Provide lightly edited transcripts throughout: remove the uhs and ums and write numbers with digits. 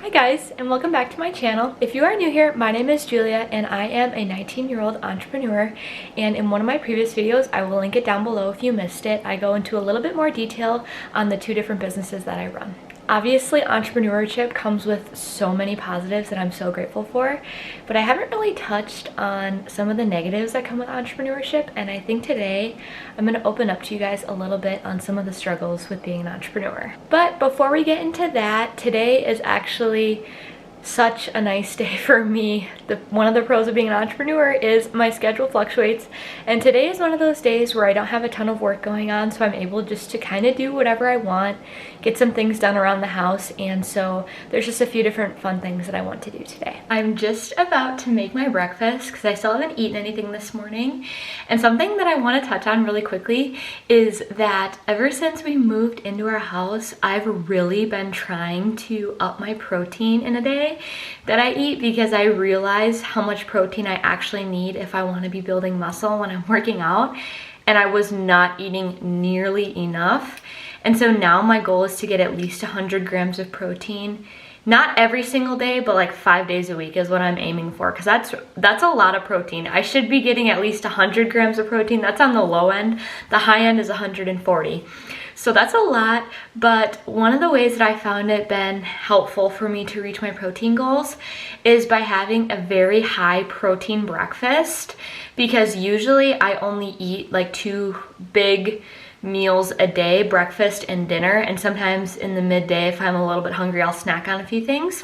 Hi guys, and welcome back to my channel. If you are new here, my name is Julia and I am a 19-year-old entrepreneur, and in one of my previous videos, I will link it down below if you missed it. I go into a little bit more detail on the two different businesses that I run. Obviously, entrepreneurship comes with so many positives that I'm so grateful for, but I haven't really touched on some of the negatives that come with entrepreneurship, and I think today I'm going to open up to you guys a little bit on some of the struggles with being an entrepreneur. But before we get into that, today is actually such a nice day for me. One of the pros of being an entrepreneur is my schedule fluctuates, and today is one of those days where I don't have a ton of work going on, so I'm able just to kind of do whatever I want, get some things done around the house, and so there's just a few different fun things that I want to do today. I'm just about to make my breakfast because I still haven't eaten anything this morning, and something that I want to touch on really quickly is that ever since we moved into our house, I've really been trying to up my protein in a day that I eat, because I realize how much protein I actually need if I want to be building muscle when I'm working out, and I was not eating nearly enough. And so now my goal is to get at least 100 grams of protein, not every single day, but like 5 days a week is what I'm aiming for, because that's a lot of protein. I should be getting at least 100 grams of protein. That's on the low end. The high end is 140. So that's a lot, but one of the ways that I found it been helpful for me to reach my protein goals is by having a very high protein breakfast, because usually I only eat like 2 big meals a day, breakfast and dinner, and sometimes in the midday if I'm a little bit hungry I'll snack on a few things.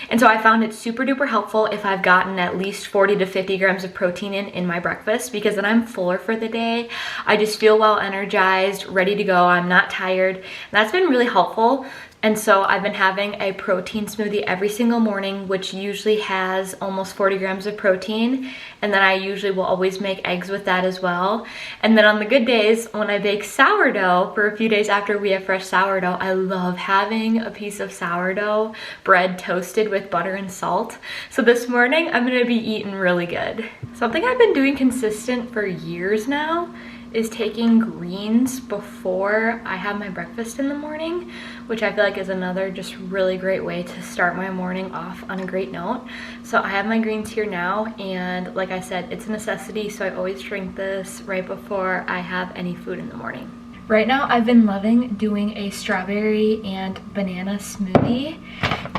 And so I found it super duper helpful if I've gotten at least 40 to 50 grams of protein in my breakfast, because then I'm fuller for the day. I just feel well energized, ready to go. I'm not tired. And that's been really helpful. And so I've been having a protein smoothie every single morning, which usually has almost 40 grams of protein. And then I usually will always make eggs with that as well. And then on the good days, when I bake sourdough for a few days after we have fresh sourdough, I love having a piece of sourdough bread toasted with butter and salt. So this morning, I'm gonna be eating really good. Something I've been doing consistent for years now is taking greens before I have my breakfast in the morning, which I feel like is another just really great way to start my morning off on a great note. So I have my greens here now, and like I said, it's a necessity, so I always drink this right before I have any food in the morning. Right now, I've been loving doing a strawberry and banana smoothie,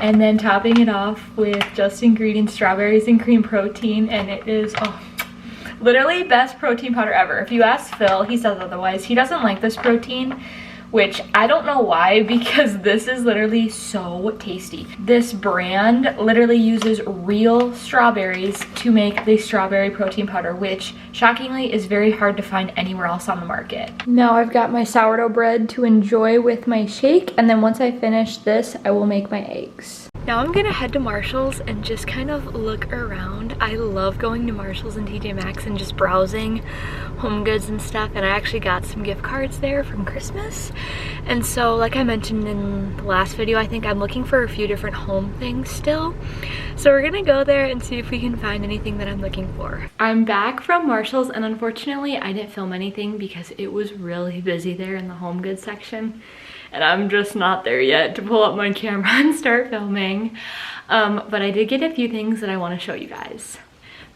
and then topping it off with just ingredients, strawberries and cream protein, and it is, literally best protein powder ever. If you ask Phil, he says otherwise. He doesn't like this protein, which I don't know why, because this is literally so tasty. This brand literally uses real strawberries to make the strawberry protein powder, which shockingly is very hard to find anywhere else on the market. Now I've got my sourdough bread to enjoy with my shake, and then once I finish this, I will make my eggs. Now I'm gonna head to Marshall's and just kind of look around. I love going to Marshall's and TJ Maxx and just browsing home goods and stuff, and I actually got some gift cards there from Christmas. And so like I mentioned in the last video, I think I'm looking for a few different home things still. So we're gonna go there and see if we can find anything that I'm looking for. I'm back from Marshall's, and unfortunately I didn't film anything because it was really busy there in the home goods section. And I'm just not there yet to pull up my camera and start filming. But I did get a few things that I want to show you guys.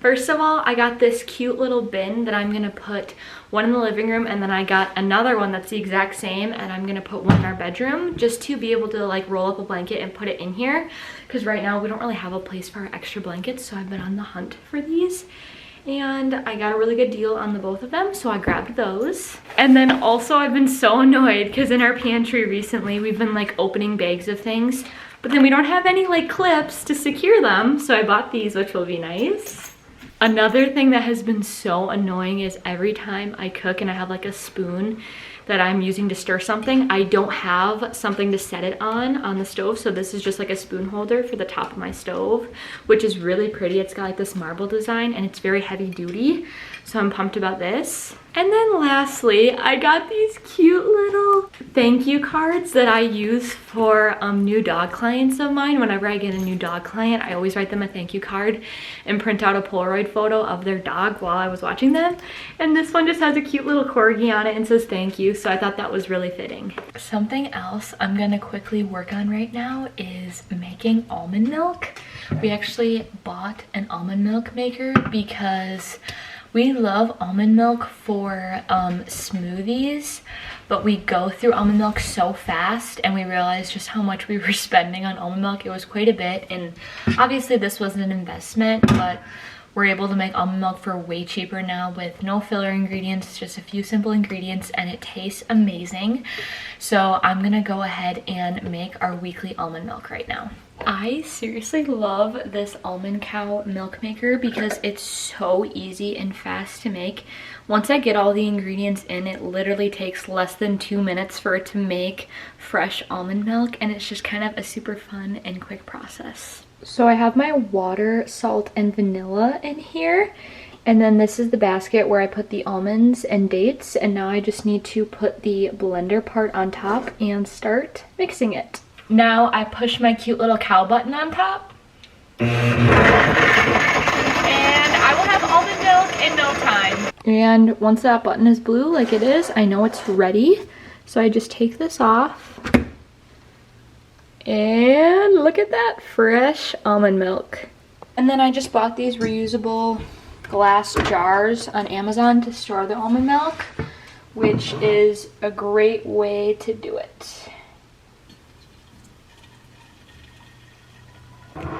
First of all, I got this cute little bin that I'm gonna put one in the living room, and then I got another one that's the exact same, and I'm gonna put one in our bedroom just to be able to like roll up a blanket and put it in here, because right now we don't really have a place for our extra blankets, so I've been on the hunt for these. And I got a really good deal on the both of them, so I grabbed those. And then also I've been so annoyed because in our pantry recently we've been like opening bags of things, but then we don't have any like clips to secure them, so I bought these, which will be nice. Another thing that has been so annoying is every time I cook and I have like a spoon that I'm using to stir something, I don't have something to set it on the stove. So this is just like a spoon holder for the top of my stove, which is really pretty. It's got like this marble design and it's very heavy duty. So I'm pumped about this. And then lastly, I got these cute little thank you cards that I use for new dog clients of mine. Whenever I get a new dog client, I always write them a thank you card and print out a Polaroid photo of their dog while I was watching them. And this one just has a cute little corgi on it and says thank you, so I thought that was really fitting. Something else I'm gonna quickly work on right now is making almond milk. We actually bought an almond milk maker because we love almond milk for smoothies, but we go through almond milk so fast and we realized just how much we were spending on almond milk. It was quite a bit, and obviously this was an investment, but we're able to make almond milk for way cheaper now with no filler ingredients, just a few simple ingredients, and it tastes amazing. So I'm gonna go ahead and make our weekly almond milk right now. I seriously love this Almond Cow milk maker because it's so easy and fast to make. Once I get all the ingredients in, it literally takes less than 2 minutes for it to make fresh almond milk, and it's just kind of a super fun and quick process. So I have my water, salt, and vanilla in here, and then this is the basket where I put the almonds and dates, and now I just need to put the blender part on top and start mixing it. Now I push my cute little cow button on top, and I will have almond milk in no time. And once that button is blue like it is, I know it's ready. So I just take this off, and look at that, fresh almond milk. And then I just bought these reusable glass jars on Amazon to store the almond milk, which is a great way to do it.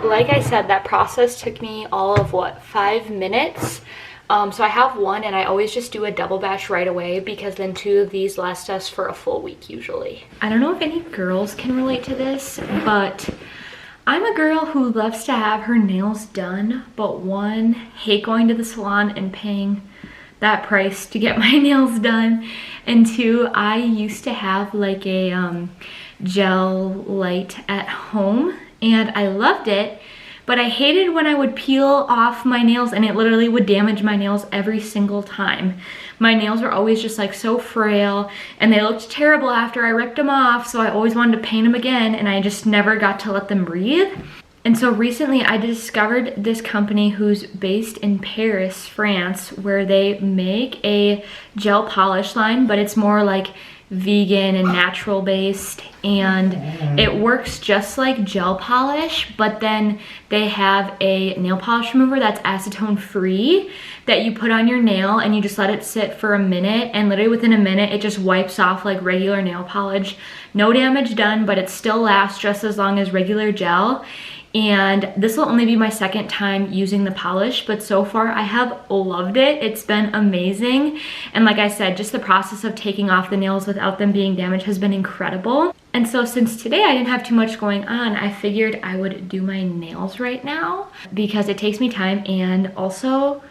Like I said, that process took me all of, what, 5 minutes? So I have one, and I always just do a double batch right away because then 2 of these last us for a full week usually. I don't know if any girls can relate to this, but I'm a girl who loves to have her nails done, but one, hate going to the salon and paying that price to get my nails done, and 2, I used to have like a gel light at home, and I loved it, but I hated when I would peel off my nails and it literally would damage my nails every single time. My nails were always just like so frail, and they looked terrible after I ripped them off, so I always wanted to paint them again, and I just never got to let them breathe. And so recently I discovered this company who's based in Paris, France, where they make a gel polish line, but it's more like vegan and natural based, and it works just like gel polish, but then they have a nail polish remover that's acetone free that you put on your nail, and you just let it sit for a minute, and literally within a minute it just wipes off like regular nail polish. No damage done, but it still lasts just as long as regular gel. And this will only be my 2nd time using the polish, but so far I have loved it. It's been amazing. And like I said, just the process of taking off the nails without them being damaged has been incredible. And so since today I didn't have too much going on, I figured I would do my nails right now because it takes me time. And also,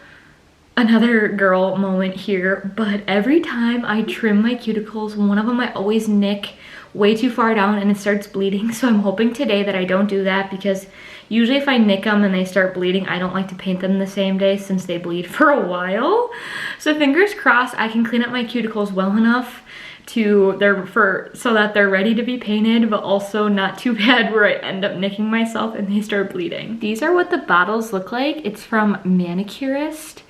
another girl moment here, but every time I trim my cuticles, one of them I always nick way too far down and it starts bleeding. So I'm hoping today that I don't do that, because usually if I nick them and they start bleeding, I don't like to paint them the same day since they bleed for a while. So fingers crossed I can clean up my cuticles well enough so that they're ready to be painted, but also not too bad where I end up nicking myself and they start bleeding. These are what the bottles look like. It's from Manicurist,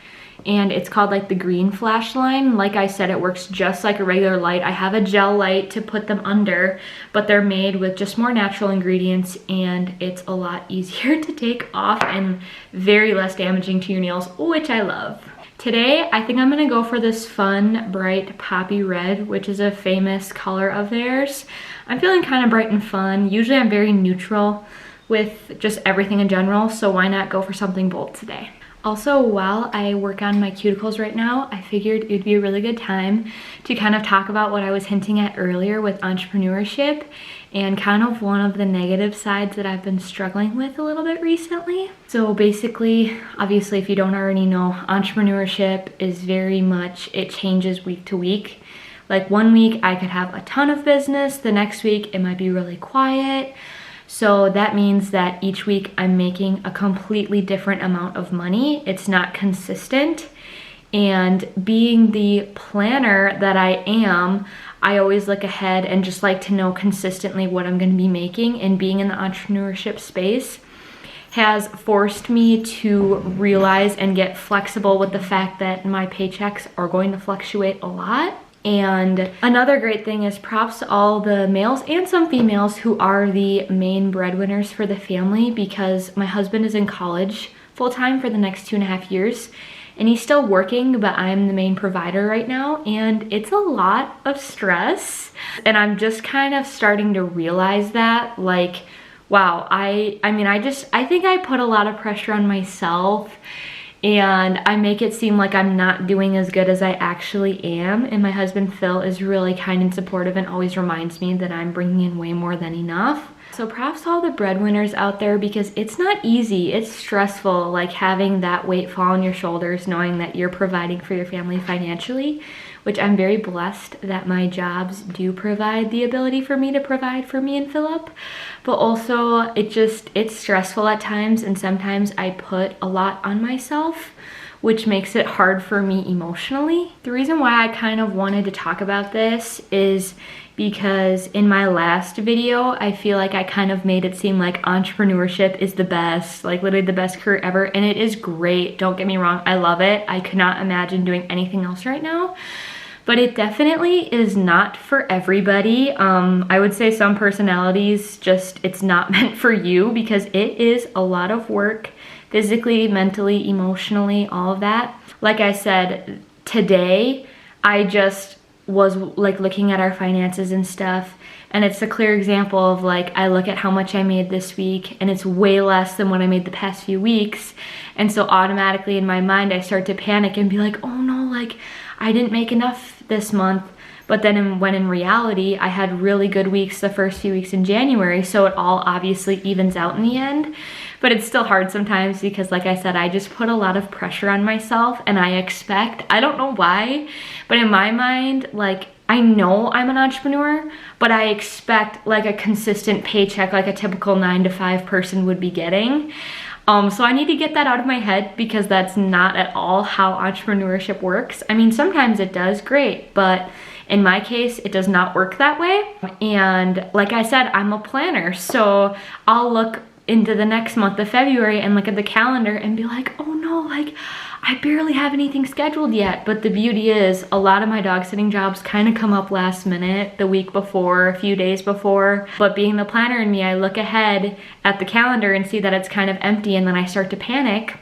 and it's called like the green flash line. Like I said, it works just like a regular light. I have a gel light to put them under, but they're made with just more natural ingredients, and it's a lot easier to take off and very less damaging to your nails, which I love. Today, I think I'm gonna go for this fun, bright poppy red, which is a famous color of theirs. I'm feeling kind of bright and fun. Usually I'm very neutral with just everything in general, so why not go for something bold today? Also, while I work on my cuticles right now, I figured it'd be a really good time to kind of talk about what I was hinting at earlier with entrepreneurship and kind of one of the negative sides that I've been struggling with a little bit recently. So basically, obviously, if you don't already know, entrepreneurship is very much, it changes week to week. Like one week I could have a ton of business, the next week it might be really quiet. So that means that each week I'm making a completely different amount of money. It's not consistent. And being the planner that I am, I always look ahead and just like to know consistently what I'm going to be making, and being in the entrepreneurship space has forced me to realize and get flexible with the fact that my paychecks are going to fluctuate a lot. And another great thing is props to all the males and some females who are the main breadwinners for the family, because my husband is in college full-time for the next 2.5 years, and he's still working, but I'm the main provider right now, and it's a lot of stress. And I'm just kind of starting to realize that, like, wow, I think I put a lot of pressure on myself, and I make it seem like I'm not doing as good as I actually am. And my husband Phil is really kind and supportive and always reminds me that I'm bringing in way more than enough. So props to all the breadwinners out there, because it's not easy. It's stressful, like having that weight fall on your shoulders, knowing that you're providing for your family financially, which I'm very blessed that my jobs do provide the ability for me to provide for me and Philip. But also it's stressful at times, and sometimes I put a lot on myself, which makes it hard for me emotionally. The reason why I kind of wanted to talk about this is because in my last video, I feel like I kind of made it seem like entrepreneurship is the best, like literally the best career ever. And it is great, don't get me wrong, I love it. I could not imagine doing anything else right now. But it definitely is not for everybody. I would say some personalities, it's not meant for you, because it is a lot of work, physically, mentally, emotionally, all of that. Like I said, today, I just was like looking at our finances and stuff, and it's a clear example of like, I look at how much I made this week and it's way less than what I made the past few weeks. And so automatically in my mind, I start to panic and be like, oh no, like I didn't make enough this month. But then when in reality, I had really good weeks the first few weeks in January, so it all obviously evens out in the end. But it's still hard sometimes because, like I said, I just put a lot of pressure on myself, and I don't know why, but in my mind, like, I know I'm an entrepreneur, but I expect like a consistent paycheck like a typical 9-to-5 person would be getting. So I need to get that out of my head, because that's not at all how entrepreneurship works. I mean, sometimes it does, great, but in my case, it does not work that way. And like I said, I'm a planner, so I'll look into the next month of February and look at the calendar and be like, oh no, like I barely have anything scheduled yet. But the beauty is, a lot of my dog sitting jobs kind of come up last minute, the week before, a few days before. But being the planner in me, I look ahead at the calendar and see that it's kind of empty, and then I start to panic.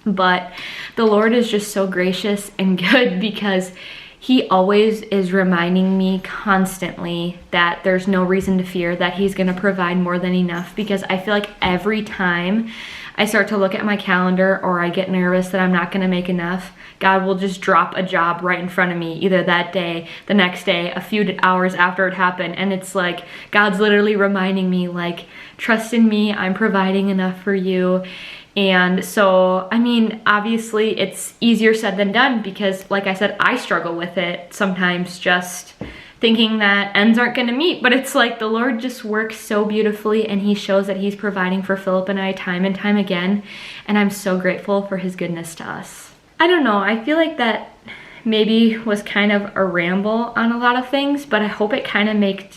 But the Lord is just so gracious and good, because He always is reminding me constantly that there's no reason to fear, that He's gonna provide more than enough. Because I feel like every time I start to look at my calendar, or I get nervous that I'm not gonna make enough, God will just drop a job right in front of me, either that day, the next day, a few hours after it happened. And it's like, God's literally reminding me, like, trust in me, I'm providing enough for you. And so, I mean, obviously it's easier said than done, because like I said, I struggle with it sometimes, just thinking that ends aren't gonna meet. But it's like the Lord just works so beautifully, and He shows that He's providing for Philip and I time and time again. And I'm so grateful for His goodness to us. I don't know, I feel like that maybe was kind of a ramble on a lot of things, but I hope it kind of made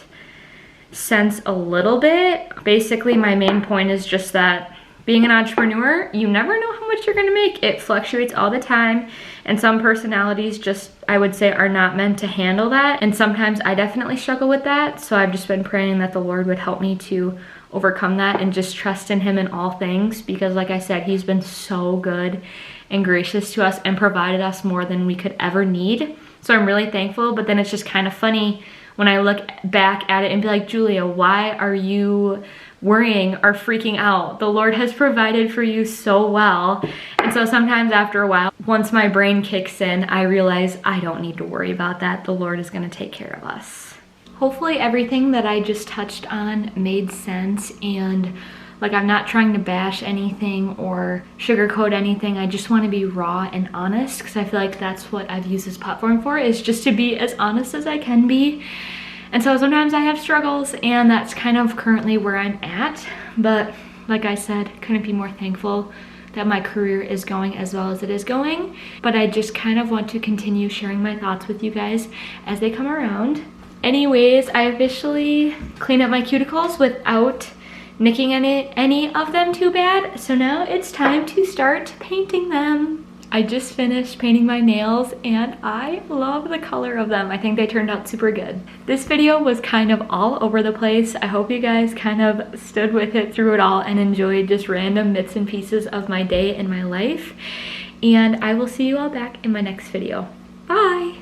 sense a little bit. Basically, my main point is just that being an entrepreneur, you never know how much you're gonna make. It fluctuates all the time, and some personalities just, I would say, are not meant to handle that. And sometimes I definitely struggle with that, so I've just been praying that the Lord would help me to overcome that and just trust in Him in all things, because like I said, He's been so good and gracious to us and provided us more than we could ever need. So I'm really thankful. But then it's just kind of funny when I look back at it and be like, Julia, why are you worrying or freaking out? The Lord has provided for you so well. And so sometimes after a while, once my brain kicks in, I realize I don't need to worry about that. The Lord is going to take care of us. Hopefully everything that I just touched on made sense, and like, I'm not trying to bash anything or sugarcoat anything. I just want to be raw and honest, because I feel like that's what I've used this platform for, is just to be as honest as I can be. And so sometimes I have struggles, and that's kind of currently where I'm at. But like I said, couldn't be more thankful that my career is going as well as it is going. But I just kind of want to continue sharing my thoughts with you guys as they come around. Anyways, I officially cleaned up my cuticles without nicking any of them too bad. So now it's time to start painting them. I just finished painting my nails and I love the color of them. I think they turned out super good. This video was kind of all over the place. I hope you guys kind of stood with it through it all and enjoyed just random bits and pieces of my day and my life. And I will see you all back in my next video. Bye!